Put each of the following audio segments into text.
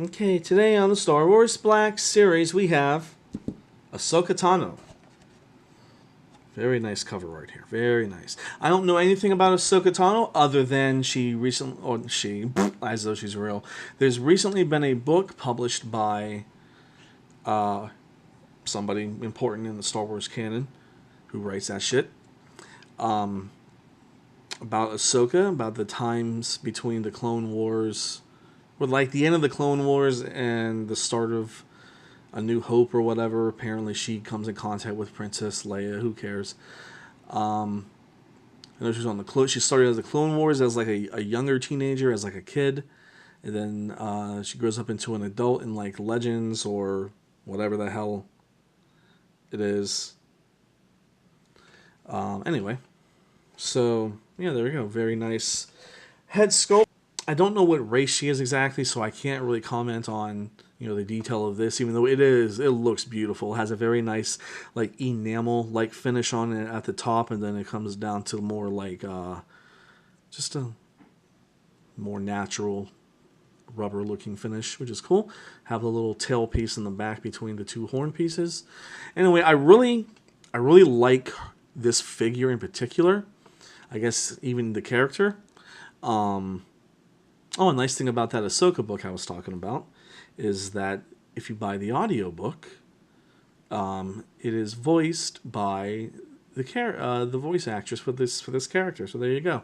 Okay, today on the Star Wars Black series we have AHSOKA Tano. Very nice cover art here. Very nice. I don't know anything about AHSOKA Tano other than as though she's real. There's recently been a book published by somebody important in the Star Wars canon who writes that shit. About Ahsoka, about the times between the Clone Wars, or like the end of the Clone Wars and the start of A New Hope or whatever. Apparently she comes in contact with Princess Leia. Who cares? I know she started as the Clone Wars as like a younger teenager, as like a kid. And then she grows up into an adult in like Legends or whatever the hell it is. Anyway. So, yeah, there we go. Very nice head sculpt. I don't know what race she is exactly, so I can't really comment on, the detail of this, even though it looks beautiful. It has a very nice, like, enamel-like finish on it at the top, and then it comes down to more like, just a more natural rubber-looking finish, which is cool. Have the little tail piece in the back between the two horn pieces. Anyway, I really like this figure in particular. I guess even the character. A nice thing about that Ahsoka book I was talking about is that if you buy the audiobook, it is voiced by the voice actress for this character. So there you go.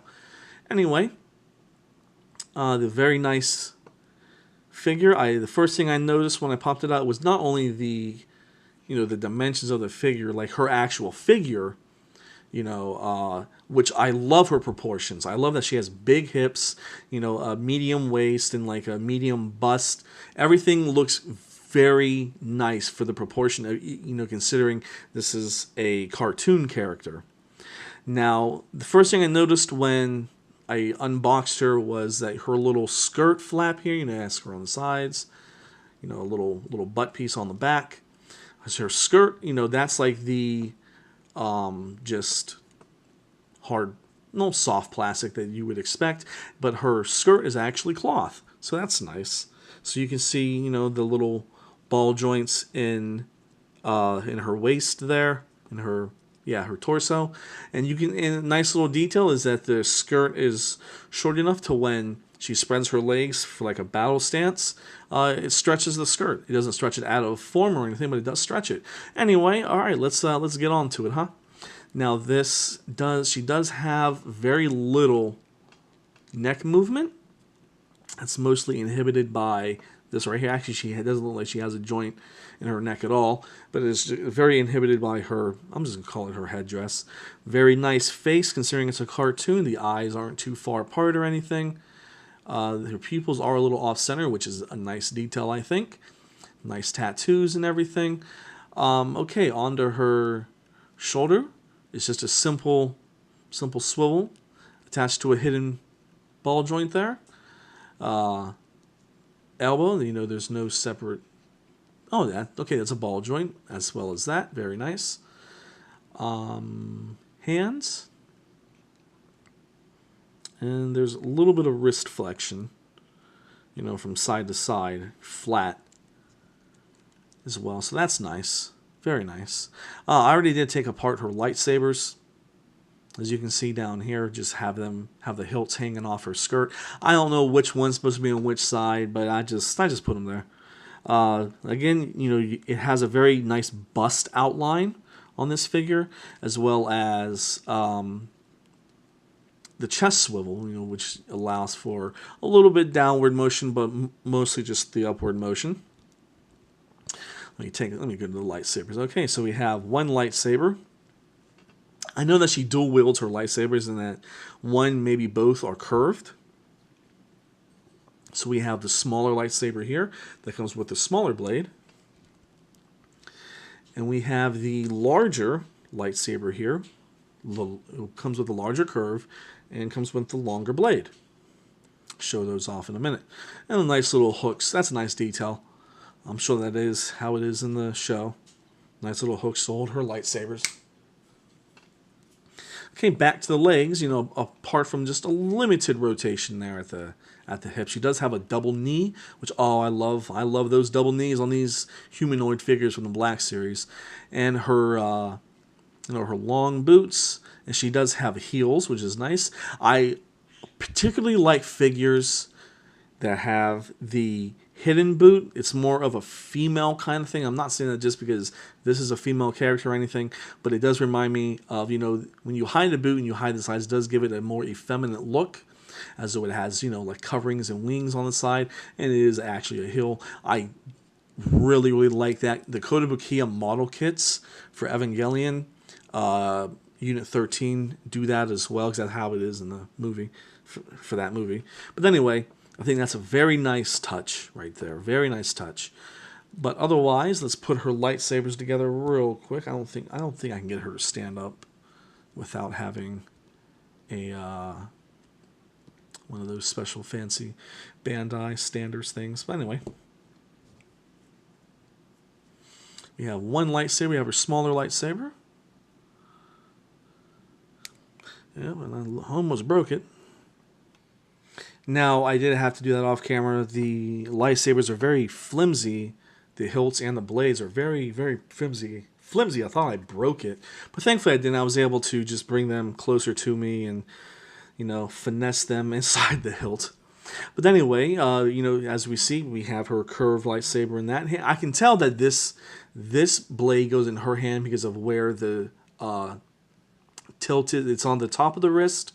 Anyway, the very nice figure. The first thing I noticed when I popped it out was not only the dimensions of the figure, like her actual figure. Which I love her proportions. I love that she has big hips, a medium waist and like a medium bust. Everything looks very nice for the proportion of, considering this is a cartoon character. Now, the first thing I noticed when I unboxed her was that her little skirt flap here, has her on the sides, a little butt piece on the back. As her skirt, that's like the just hard, no soft plastic that you would expect, but her skirt is actually cloth, so that's nice. So you can see, the little ball joints in her waist there, in her torso, and a nice little detail is that the skirt is short enough to when she spreads her legs for like a battle stance, it stretches the skirt. It doesn't stretch it out of form or anything, but it does stretch it. Anyway, all right, let's get on to it, huh? Now she does have very little neck movement. That's mostly inhibited by this right here. Actually, it doesn't look like she has a joint in her neck at all, but it's very inhibited by her, I'm just going to call it her headdress. Very nice face, considering it's a cartoon. The eyes aren't too far apart or anything. Her pupils are a little off-center, which is a nice detail, I think. Nice tattoos and everything. Okay, onto her shoulder. It's just a simple swivel attached to a hidden ball joint there. Elbow, there's no separate. Oh, that's a ball joint as well as that. Very nice. Hands. And there's a little bit of wrist flexion, from side to side, flat as well. So that's nice. Very nice. I already did take apart her lightsabers. As you can see down here, just have the hilts hanging off her skirt. I don't know which one's supposed to be on which side, but I just put them there. Again, it has a very nice bust outline on this figure, as well as the chest swivel, which allows for a little bit downward motion, but mostly just the upward motion. Let me go to the lightsabers. Okay, so we have one lightsaber. I know that she dual wields her lightsabers and that one, maybe both, are curved. So we have the smaller lightsaber here that comes with the smaller blade. And we have the larger lightsaber here. It comes with a larger curve and comes with the longer blade. Show those off in a minute. And the nice little hooks. That's a nice detail. I'm sure that is how it is in the show. Nice little hooks to hold her lightsabers. Okay, back to the legs, you know, apart from just a limited rotation there at the hip. She does have a double knee, which, oh, I love. I love those double knees on these humanoid figures from the Black Series. And her, you know, her long boots, and she does have heels, which is nice. I particularly like figures that have the hidden boot. It's more of a female kind of thing. I'm not saying that just because this is a female character or anything, but it does remind me of, you know, when you hide a boot and you hide the sides, it does give it a more effeminate look, as though it has, you know, like coverings and wings on the side, and it is actually a heel. I really, really like that. The Kotobukiya model kits for Evangelion, Unit 13 do that as well, because that's how it is in the movie, for that movie. But anyway, I think that's a very nice touch right there. Very nice touch. But otherwise, let's put her lightsabers together real quick. I don't think I can get her to stand up without having a one of those special fancy Bandai standards things. But anyway, we have one lightsaber. We have her smaller lightsaber. Yeah, and I almost broke it. Now, I did have to do that off camera. The lightsabers are very flimsy. The hilts and the blades are very, very flimsy. Flimsy. I thought I broke it. But thankfully I didn't. I was able to just bring them closer to me and, you know, finesse them inside the hilt. But anyway, you know, as we see, we have her curved lightsaber in that hand. I can tell that this blade goes in her hand because of where the tilted. It's on the top of the wrist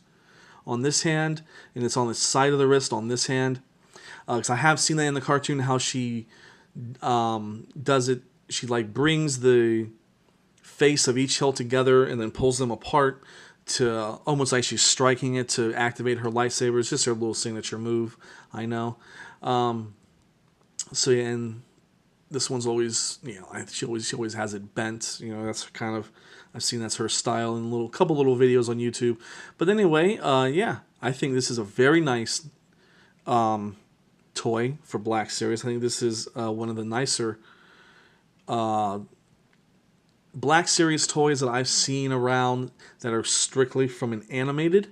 on this hand, and it's on the side of the wrist on this hand. Because I have seen that in the cartoon, how she does it. She like brings the face of each hilt together and then pulls them apart to almost like she's striking it to activate her lightsaber. It's just her little signature move, I know. So yeah, and this one's always, you know, she always has it bent. You know, that's kind of, I've seen that's her style in a couple little videos on YouTube. But anyway, yeah, I think this is a very nice toy for Black Series. I think this is one of the nicer Black Series toys that I've seen around that are strictly from an animated,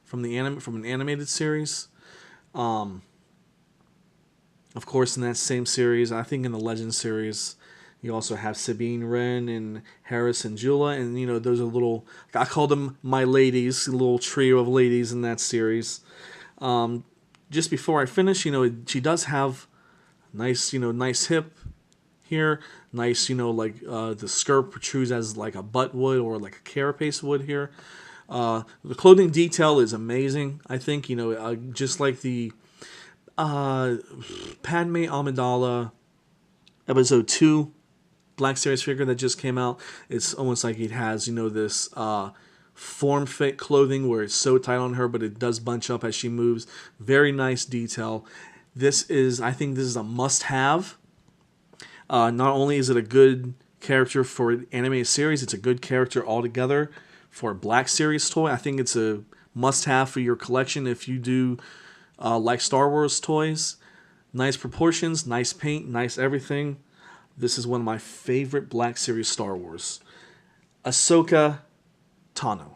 from an animated series. Of course, in that same series, I think in the Legend series, you also have Sabine Wren and Harris and Jula, and you know, those are little, I call them my ladies, a little trio of ladies in that series. Just before I finish, you know, she does have nice, you know, nice hip here, nice, you know, like the skirt protrudes as like a butt would or like a carapace would here. The clothing detail is amazing, I think, you know, just like the Padme Amidala Episode 2 Black Series figure that just came out. It's almost like it has, you know, this form-fit clothing where it's so tight on her, but it does bunch up as she moves. Very nice detail. I think this is a must-have. Not only is it a good character for an animated series, it's a good character altogether for a Black Series toy. I think it's a must-have for your collection if you do like Star Wars toys. Nice proportions, nice paint, nice everything. This is one of my favorite Black Series Star Wars. AHSOKA Tano.